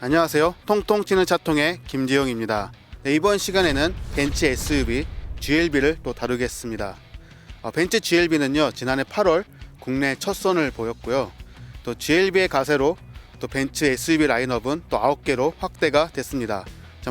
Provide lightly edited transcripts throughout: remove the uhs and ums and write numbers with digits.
안녕하세요. 통통 튀는 차통의 김지용입니다. 이번 시간에는 벤츠 SUV GLB를 또 다루겠습니다. 벤츠 GLB는요, 지난해 8월 국내 첫 선을 보였고요. 또 GLB의 가세로 또 벤츠 SUV 라인업은 또 9개로 확대가 됐습니다.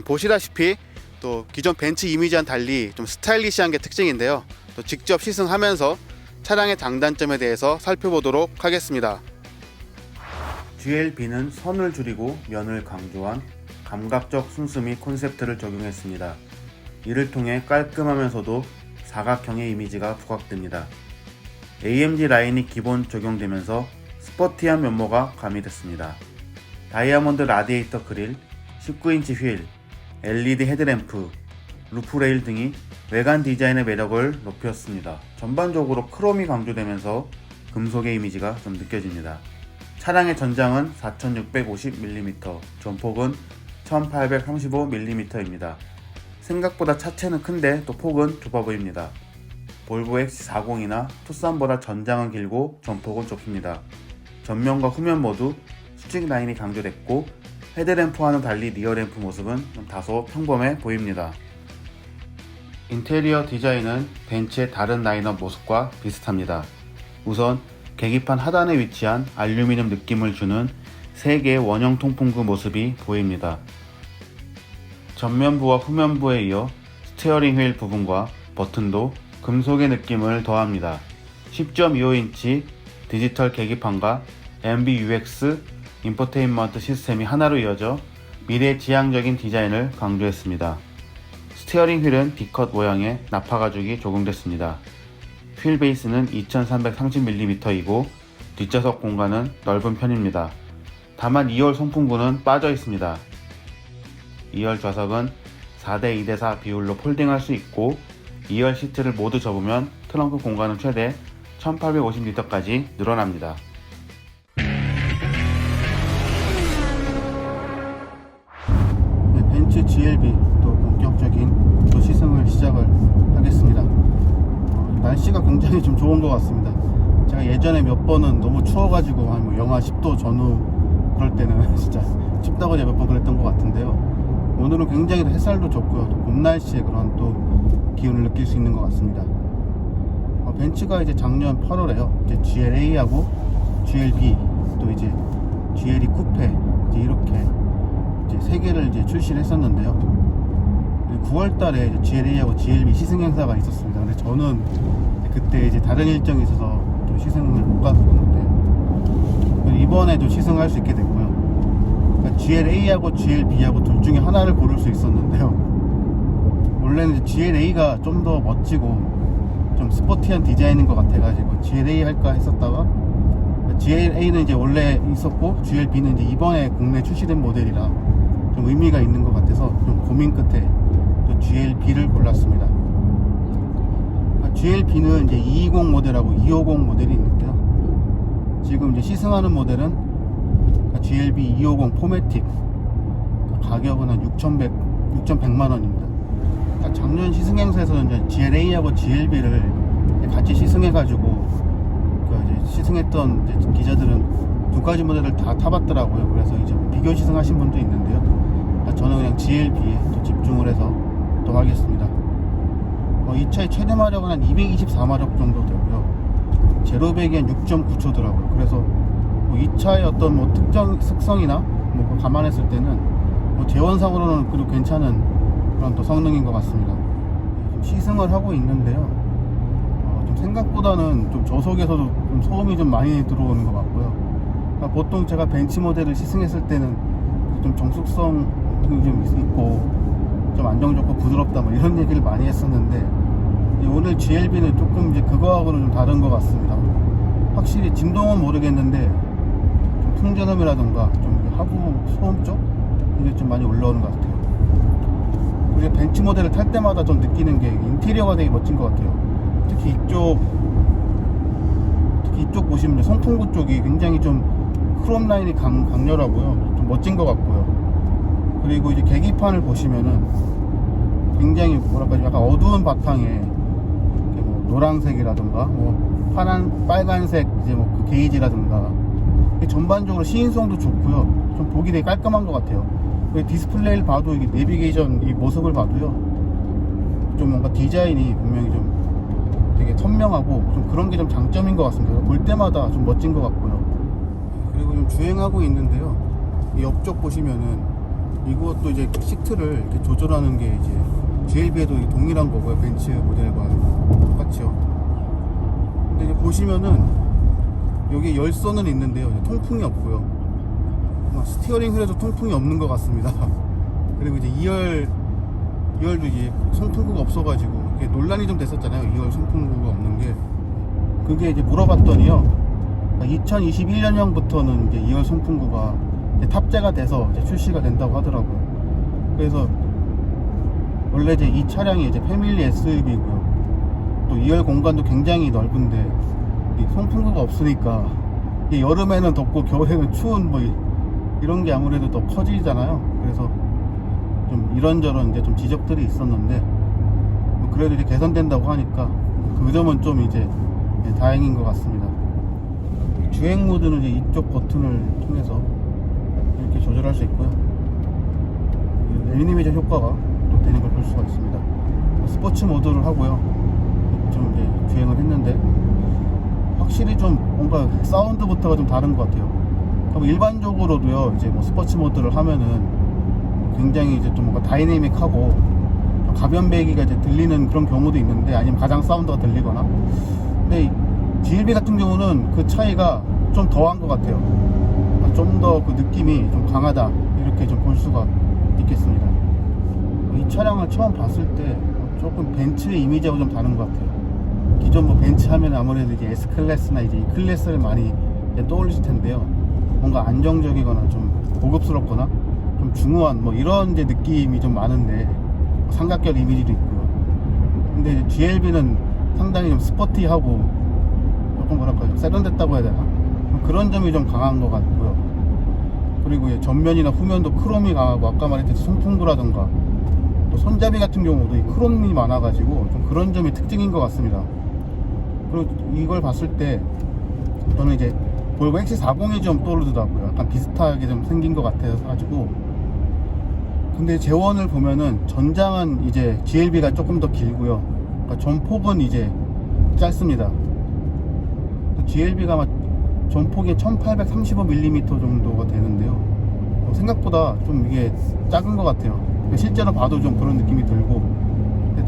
보시다시피 또 기존 벤츠 이미지와는 달리 좀 스타일리시한 게 특징인데요. 또 직접 시승하면서 차량의 장단점에 대해서 살펴보도록 하겠습니다. GLB는 선을 줄이고 면을 강조한 감각적 순수미 콘셉트를 적용했습니다. 이를 통해 깔끔하면서도 사각형의 이미지가 부각됩니다. AMG 라인이 기본 적용되면서 스포티한 면모가 가미됐습니다. 다이아몬드 라디에이터 그릴, 19인치 휠, LED 헤드램프, 루프레일 등이 외관 디자인의 매력을 높였습니다. 전반적으로 크롬이 강조되면서 금속의 이미지가 좀 느껴집니다. 차량의 전장은 4650mm, 전폭은 1835mm입니다. 생각보다 차체는 큰데 또 폭은 좁아 보입니다. 볼보 XC40이나 투싼보다 전장은 길고 전폭은 좁습니다. 전면과 후면 모두 수직 라인이 강조됐고 헤드램프와는 달리 리어램프 모습은 좀 다소 평범해 보입니다. 인테리어 디자인은 벤츠의 다른 라인업 모습과 비슷합니다. 우선 계기판 하단에 위치한 알루미늄 느낌을 주는 3개의 원형 통풍구 모습이 보입니다. 전면부와 후면부에 이어 스티어링 휠 부분과 버튼도 금속의 느낌을 더합니다. 10.25인치 디지털 계기판과 MBUX 인포테인먼트 시스템이 하나로 이어져 미래지향적인 디자인을 강조했습니다. 스티어링 휠은 D컷 모양의 나파 가죽이 적용됐습니다. 휠 베이스는 2330mm이고 뒷좌석 공간은 넓은 편입니다. 다만 2열 송풍구는 빠져 있습니다. 2열 좌석은 4대 2대4 비율로 폴딩할 수 있고 2열 시트를 모두 접으면 트렁크 공간은 최대 1850리터까지 늘어납니다. 벤츠 GLB 또 본격적인 또 시승을 시작을 하겠습니다. 날씨가 굉장히 좀 좋은 것 같습니다. 제가 예전에 몇 번은 너무 추워가지고 한 뭐 영하 10도 전후 그럴 때는 진짜 춥다고 제가 몇 번 그랬던 것 같은데요. 오늘은 굉장히 햇살도 좋고요. 또 봄 날씨에 그런 또 기운을 느낄 수 있는 것 같습니다. 벤츠가 이제 작년 8월에요. 이제 GLA하고 GLB 또 이제 GLE 쿠페 이제 이렇게 이제 3개를 이제 출시를 했었는데요. 9월달에 GLA하고 GLB 시승 행사가 있었습니다. 근데 저는 그때 이제 다른 일정이 있어서 또 시승을 못 갔었는데 이번에도 시승할 수 있게 됐고요. 그러니까 GLA하고 GLB하고 둘 중에 하나를 고를 수 있었는데요. 원래는 GLA가 좀 더 멋지고 좀 스포티한 디자인인 것 같아가지고 GLA 할까 했었다가 GLA는 이제 원래 있었고 GLB는 이제 이번에 국내 출시된 모델이라 좀 의미가 있는 것 같아서 좀 고민 끝에 또 GLB를 골랐습니다. GLB는 이제 220 모델하고 250 모델이 있는데요. 지금 이제 시승하는 모델은 GLB 250 포매틱, 가격은 한 6,100만 원입니다. 작년 시승 행사에서는 이제 GLA하고 GLB를 같이 시승해가지고 이제 시승했던 이제 기자들은 두 가지 모델을 다 타봤더라고요. 그래서 이제 비교 시승하신 분도 있는데요. 저는 그냥 GLB에 또 집중을 해서 또 하겠습니다. 이 차의 최대 마력은 한 224마력 정도 되고요. 제로 100이 한 6.9초더라고요. 그래서 이 차의 어떤 뭐 특정 특성이나 뭐 감안했을 때는 뭐 제원상으로는 그래도 괜찮은 그런 또 성능인 것 같습니다. 좀 시승을 하고 있는데요. 좀 생각보다는 좀 저속에서도 좀 소음이 좀 많이 들어오는 것 같고요. 보통 제가 벤츠 모델을 시승했을 때는 좀 정숙성이 좀 있고 좀 안정적고 부드럽다 뭐 이런 얘기를 많이 했었는데 오늘 GLB는 조금 이제 그거하고는 좀 다른 것 같습니다. 확실히 진동은 모르겠는데 좀 풍전음이라던가 좀 하부 소음 쪽 이게 좀 많이 올라오는 것 같아요. 우리가 벤츠 모델을 탈 때마다 좀 느끼는 게 인테리어가 되게 멋진 것 같아요. 특히 이쪽 보시면 송풍구 쪽이 굉장히 좀 크롬 라인이 강렬하고요. 좀 멋진 것 같고요. 그리고 이제 계기판을 보시면은 굉장히 뭐랄까 약간 어두운 바탕에 뭐 노란색이라든가 뭐 빨간색 이제 뭐 그 게이지라든가 전반적으로 시인성도 좋고요. 좀 보기 되게 깔끔한 것 같아요. 디스플레이를 봐도 이게 내비게이션 이 모습을 봐도요, 좀 뭔가 디자인이 분명히 좀 되게 선명하고 좀 그런 게 좀 장점인 것 같습니다. 볼 때마다 좀 멋진 것 같고요. 그리고 좀 주행하고 있는데요, 이 옆쪽 보시면은 이것도 이제 시트를 이렇게 조절하는 게 이제 GLB에도 동일한 거고요. 벤츠 모델과 똑같이요. 근데 이제 보시면은 여기 열선은 있는데요, 통풍이 없고요. 스티어링 휠에도 통풍이 없는 것 같습니다. 그리고 이제 2열도 이제 송풍구가 없어가지고 이게 논란이 좀 됐었잖아요. 2열 송풍구가 없는 게. 그게 이제 물어봤더니요, 2021년형부터는 이제 2열 송풍구가 이제 탑재가 돼서 이제 출시가 된다고 하더라고요. 그래서 원래 이제 이 차량이 이제 패밀리 SUV고요. 또 2열 공간도 굉장히 넓은데 이 송풍구가 없으니까 여름에는 덥고 겨울에는 추운 뭐 이런 게 아무래도 더 커지잖아요. 그래서 좀 이런저런 이제 좀 지적들이 있었는데 뭐 그래도 이제 개선된다고 하니까 그 점은 좀 이제 다행인 것 같습니다. 주행 모드는 이제 이쪽 버튼을 통해서 이렇게 조절할 수 있고요. 애니메이션 효과가 또 되는 걸 볼 수가 있습니다. 스포츠 모드를 하고요. 좀 이제 주행을 했는데 확실히 좀 뭔가 사운드부터가 좀 다른 것 같아요. 그럼 일반적으로도요, 이제 뭐 스포츠 모드를 하면은 굉장히 이제 좀 뭔가 다이내믹하고 가변 배기가 이제 들리는 그런 경우도 있는데, 아니면 가장 사운드가 들리거나. 근데 GLB 같은 경우는 그 차이가 좀 더한 것 같아요. 좀 더 그 느낌이 좀 강하다, 이렇게 좀 볼 수가 있겠습니다. 이 차량을 처음 봤을 때 조금 벤츠의 이미지하고 좀 다른 것 같아요. 기존 뭐 벤츠 하면 아무래도 이제 S클래스나 이제 E클래스를 많이 떠올리실 텐데요, 뭔가 안정적이거나 좀 고급스럽거나 좀 중후한 뭐 이런 이제 느낌이 좀 많은데, 삼각결 이미지도 있고요. 근데 GLB는 상당히 좀 스포티하고 조금 뭐랄까 좀 세련됐다고 해야 되나, 그런 점이 좀 강한 것 같고요. 그리고 전면이나 후면도 크롬이 강하고, 아까 말했듯이 송풍구라던가 또 손잡이 같은 경우도 이 크롬이 많아가지고 좀 그런 점이 특징인 것 같습니다. 그리고 이걸 봤을 때 저는 이제 볼보 XC40이 좀 떠오르더라고요. 약간 비슷하게 좀 생긴 것 같아가지고. 근데 재원을 보면은 전장은 이제 GLB가 조금 더 길고요. 그러니까 전폭은 이제 짧습니다. GLB가 전폭이 1835mm 정도가 되는데요, 생각보다 좀 이게 작은 것 같아요. 실제로 봐도 좀 그런 느낌이 들고.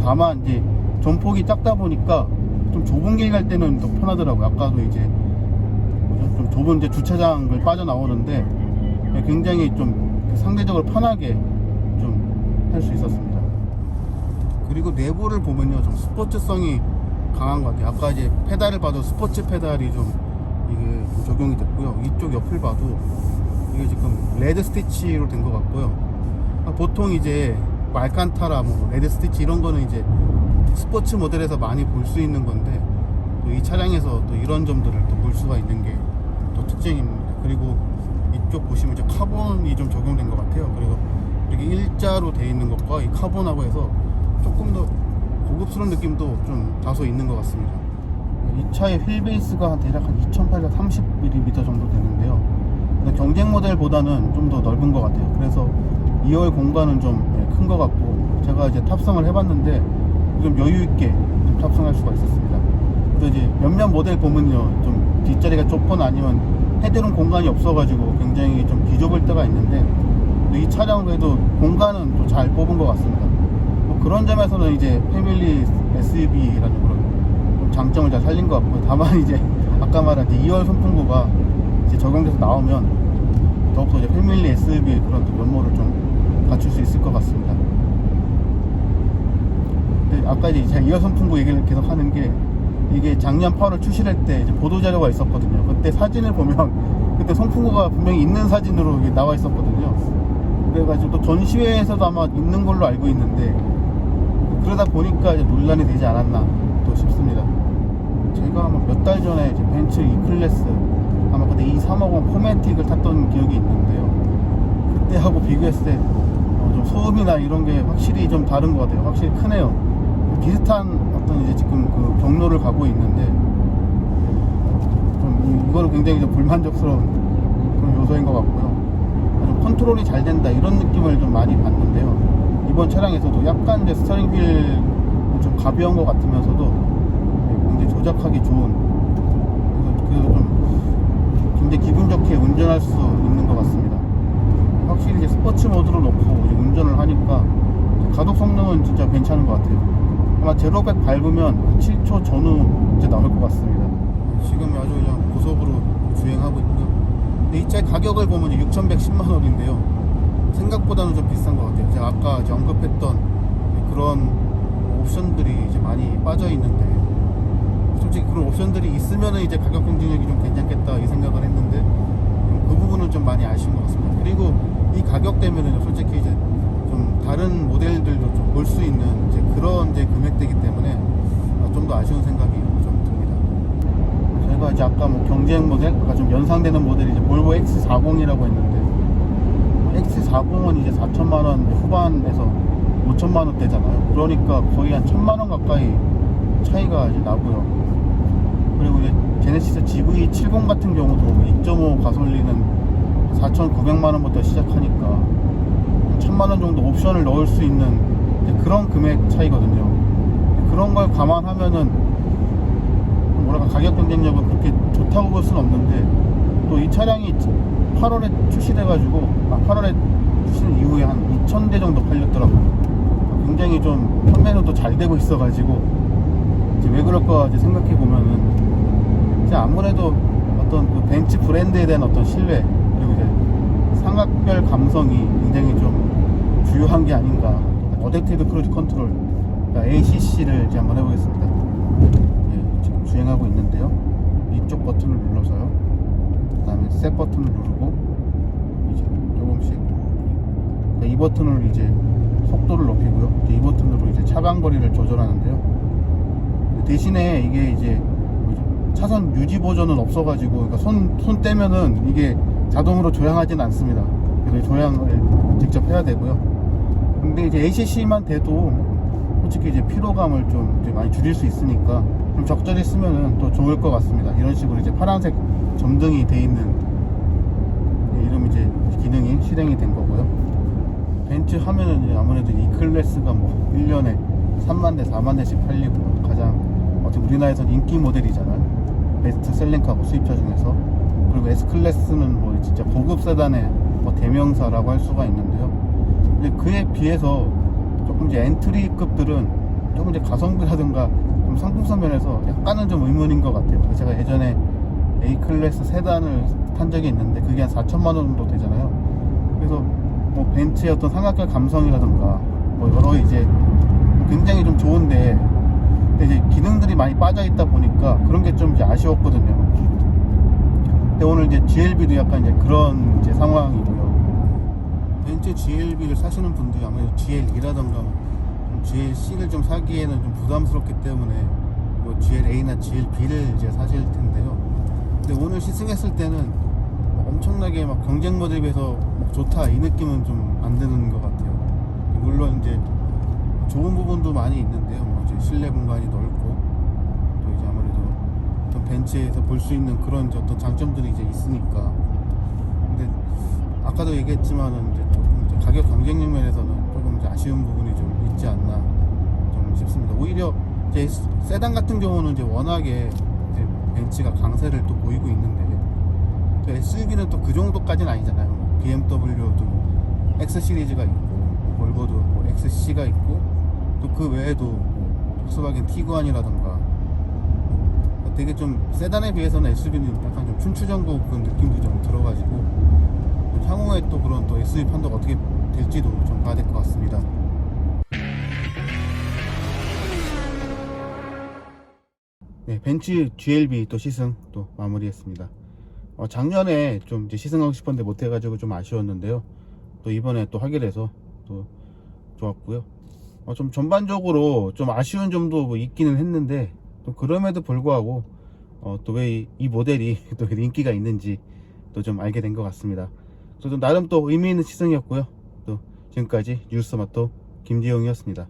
다만 이제 전폭이 작다 보니까 좀 좁은 길 갈 때는 더 편하더라고요. 아까도 이제 좀 좁은 이제 주차장을 빠져나오는데 굉장히 좀 상대적으로 편하게 좀 할 수 있었습니다. 그리고 내부를 보면요, 좀 스포츠성이 강한 것 같아요. 아까 이제 페달을 봐도 스포츠 페달이 좀 이게 적용이 됐고요. 이쪽 옆을 봐도 이게 지금 레드 스티치로 된 것 같고요. 보통 이제 알칸타라, 뭐 레드 스티치 이런 거는 이제 스포츠 모델에서 많이 볼 수 있는 건데, 또 이 차량에서 또 이런 점들을 또 볼 수가 있는 게 또 특징입니다. 그리고 이쪽 보시면 이제 카본이 좀 적용된 것 같아요. 그리고 이렇게 일자로 돼 있는 것과 이 카본하고 해서 조금 더 고급스러운 느낌도 좀 다소 있는 것 같습니다. 이 차의 휠 베이스가 대략 한 2830mm 정도 되는데요, 경쟁 모델보다는 좀 더 넓은 것 같아요. 그래서 2열 공간은 좀 큰 것 같고, 제가 이제 탑승을 해봤는데 좀 여유있게 좀 탑승할 수가 있었습니다. 그래서 이제 몇몇 모델 보면요, 좀 뒷자리가 좁거나 아니면 헤드룸 공간이 없어가지고 굉장히 좀 비좁을 때가 있는데, 이 차량은 그래도 공간은 또 잘 뽑은 것 같습니다. 뭐 그런 점에서는 이제 패밀리 SUV라는 그런 좀 장점을 잘 살린 것 같고, 다만 이제 아까 말한 이제 2열 송풍구가 이제 적용돼서 나오면 더욱더 이제 패밀리 SUV의 그런 면모를 좀 갖출 수 있을 것 같습니다. 근데 아까 이제 제가 2열 송풍구 얘기를 계속 하는 게, 이게 작년 8월 출시할 때 이제 보도자료가 있었거든요. 그때 사진을 보면 그때 송풍구가 분명히 있는 사진으로 이게 나와 있었거든요. 그래가지고 또 전시회에서도 아마 있는 걸로 알고 있는데, 그러다 보니까 이제 논란이 되지 않았나 또 싶습니다. 제가 아마 몇 달 전에 이제 벤츠 E클래스, 아마 그때 E350 포매틱을 탔던 기억이 있는데요, 그때하고 비교했을 때 좀 소음이나 이런 게 확실히 좀 다른 것 같아요. 확실히 크네요. 비슷한 어떤 이제 지금 그 경로를 앞으로 가고 있는데 좀 이거는 굉장히 좀 불만족스러운 그런 요소인 것 같고요. 좀 컨트롤이 잘 된다 이런 느낌을 좀 많이 받는데요. 이번 차량에서도 약간 이제 스티어링 휠 좀 가벼운 것 같으면서도 굉장히 조작하기 좋은, 그래서 좀 굉장히 기분 좋게 운전할 수 있는 것 같습니다. 확실히 이제 스포츠 모드로 놓고 이제 운전을 하니까 가속 성능은 진짜 괜찮은 것 같아요. 아마 제로백 밟으면 7초 전후 이제 나올 것 같습니다. 지금 아주 그냥 고속으로 주행하고 있고요. 근데 이 차 가격을 보면 6,110만 원인데요. 생각보다는 좀 비싼 것 같아요. 제가 아까 이제 언급했던 그런 옵션들이 이제 많이 빠져 있는데, 솔직히 그런 옵션들이 있으면은 이제 가격 경쟁력이 좀 괜찮겠다 이 생각을 했는데, 그 부분은 좀 많이 아쉬운 것 같습니다. 그리고 이 가격대면은 솔직히 이제 좀 다른 모델들도 좀 볼 수 있는 이제 그런 이제 금액대이기 때문에 좀 더 아쉬운 생각이 좀 듭니다. 저희가 이제 아까 뭐 경쟁 모델, 아까 좀 연상되는 모델이 이제 볼보 X40이라고 했는데, X40은 이제 4천만 원 후반에서 5천만 원대잖아요. 그러니까 거의 한 1,000만 원 가까이 차이가 이제 나고요. 그리고 이제 제네시스 GV70 같은 경우도 2.5 가솔린은 4,900만 원부터 시작하니까 1,000만 원 정도 옵션을 넣을 수 있는 그런 금액 차이거든요. 그런 걸 감안하면은 뭐랄까 가격 경쟁력은 그렇게 좋다고 볼 수는 없는데, 또 이 차량이 8월에 출시돼가지고 8월에 출시 이후에 한 2,000대 정도 팔렸더라고요. 굉장히 좀 판매는 또 잘 되고 있어가지고 이제 왜 그럴까 이제 생각해 보면은 이제 아무래도 어떤 그 벤츠 브랜드에 대한 어떤 신뢰, 그리고 이제 상악별 감성이 굉장히 좀 주요한 게 아닌가. 어댑티브 크루즈 컨트롤, 그러니까 ACC를 이제 한번 해보겠습니다. 예, 지금 주행하고 있는데요. 이쪽 버튼을 눌러서요. 그 다음에 셋 버튼을 누르고 이제 조금씩, 그러니까 이 버튼을 이제 속도를 높이고요. 이 버튼으로 이제 차간거리를 조절하는데요. 대신에 이게 이제 차선 유지 버전은 없어가지고, 그러니까 손 떼면은 이게 자동으로 조향하진 않습니다. 그래서 조향을 직접 해야 되고요. 근데 이제 ACC만 돼도 솔직히 이제 피로감을 좀 이제 많이 줄일 수 있으니까 좀 적절히 쓰면은 또 좋을 것 같습니다. 이런 식으로 이제 파란색 점등이 돼 있는 이름 이제 기능이 실행이 된 거고요. 벤츠 하면은 이제 아무래도 이 클래스가 뭐 1년에 3만 대, 4만 대씩 팔리고 가장 어떻게 우리나라에서는 인기 모델이잖아요. 베스트 셀링카고 수입차 중에서. 그리고 S클래스는 뭐 진짜 고급 세단의 뭐 대명사라고 할 수가 있는데요. 근데 그에 비해서 조금 이제 엔트리급들은 조금 이제 가성비라든가 좀 상품성 면에서 약간은 좀 의문인 것 같아요. 제가 예전에 A클래스 세단을 탄 적이 있는데 그게 한 4천만 원 정도 되잖아요. 그래서 뭐 벤츠의 어떤 상악별 감성이라든가 뭐 여러 이제 굉장히 좀 좋은데, 근데 이제 기능들이 많이 빠져 있다 보니까 그런 게 좀 이제 아쉬웠거든요. 근데 오늘 이제 GLB도 약간 이제 그런 이제 상황이고요. 벤츠 GLB를 사시는 분들이 아무래도 GL2라던가 GLC를 좀 사기에는 좀 부담스럽기 때문에 뭐 GLA나 GLB를 이제 사실 텐데요. 근데 오늘 시승했을 때는 엄청나게 막 경쟁 모델에 비해서 막 좋다 이 느낌은 좀 안 드는 것 같아요. 물론 이제 좋은 부분도 많이 있는데요. 뭐 이제 실내 공간이 넓고 또 이제 아무래도 어떤 벤츠에서 볼 수 있는 그런 이제 어떤 장점들이 이제 있으니까. 근데 아까도 얘기했지만은 이제 조금 이제 가격 경쟁력 면에서는 조금 이제 아쉬운 부분이 좀 있지 않나 좀 싶습니다. 오히려 이제 세단 같은 경우는 이제 워낙에 이제 벤츠가 강세를 또 보이고 있는데, 또 SUV는 또 그 정도까지는 아니잖아요. BMW도 뭐 X 시리즈가 있고, 뭐 볼보도 뭐 XC가 있고, 또 그 외에도 뭐 폭스바겐 티구안이라던가 되게 좀 세단에 비해서는 SUV는 약간 좀 춘추전국 그런 느낌도 좀 들어가지고, 향후에 또 그런 또 SUV 판도가 어떻게 될지도 좀 봐야 될 것 같습니다. 네, 벤츠 GLB 또 시승 또 마무리했습니다. 작년에 좀 이제 시승하고 싶었는데 못해가지고 좀 아쉬웠는데요. 또 이번에 또 하게 돼서 또 좋았고요. 좀 전반적으로 좀 아쉬운 점도 뭐 있기는 했는데, 또 그럼에도 불구하고 또 왜 이 모델이 또 인기가 있는지 또 좀 알게 된 것 같습니다. 그래서 좀 나름 또 의미 있는 시승이었고요. 또 지금까지 뉴스마토 김지영이었습니다.